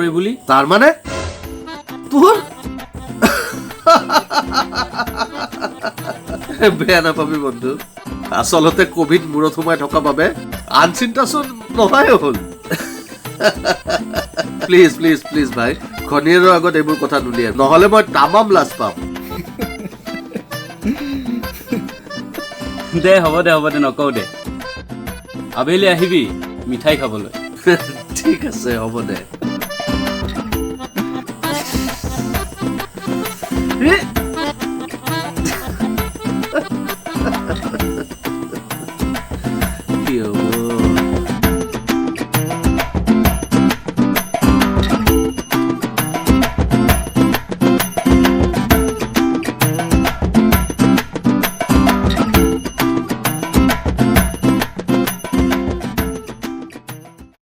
নকৰে বুলি তাৰ মানে তোৰ বেয়া নাপাবি বন্ধু আচলতে কোভিড মূৰত সোমাই থকা বাবে আন চিন্তাচোন নহয় হ'ল প্লিজ প্লিজ প্লিজ ভাই খনিৰৰ আগত এইবোৰ কথা নুলিয়াই নহ'লে মই তামাম লাজ পাম দে হ'ব দে নকওঁ দে আবেলি আহিবি মিঠাই খাবলৈ ঠিক আছে হ'ব দে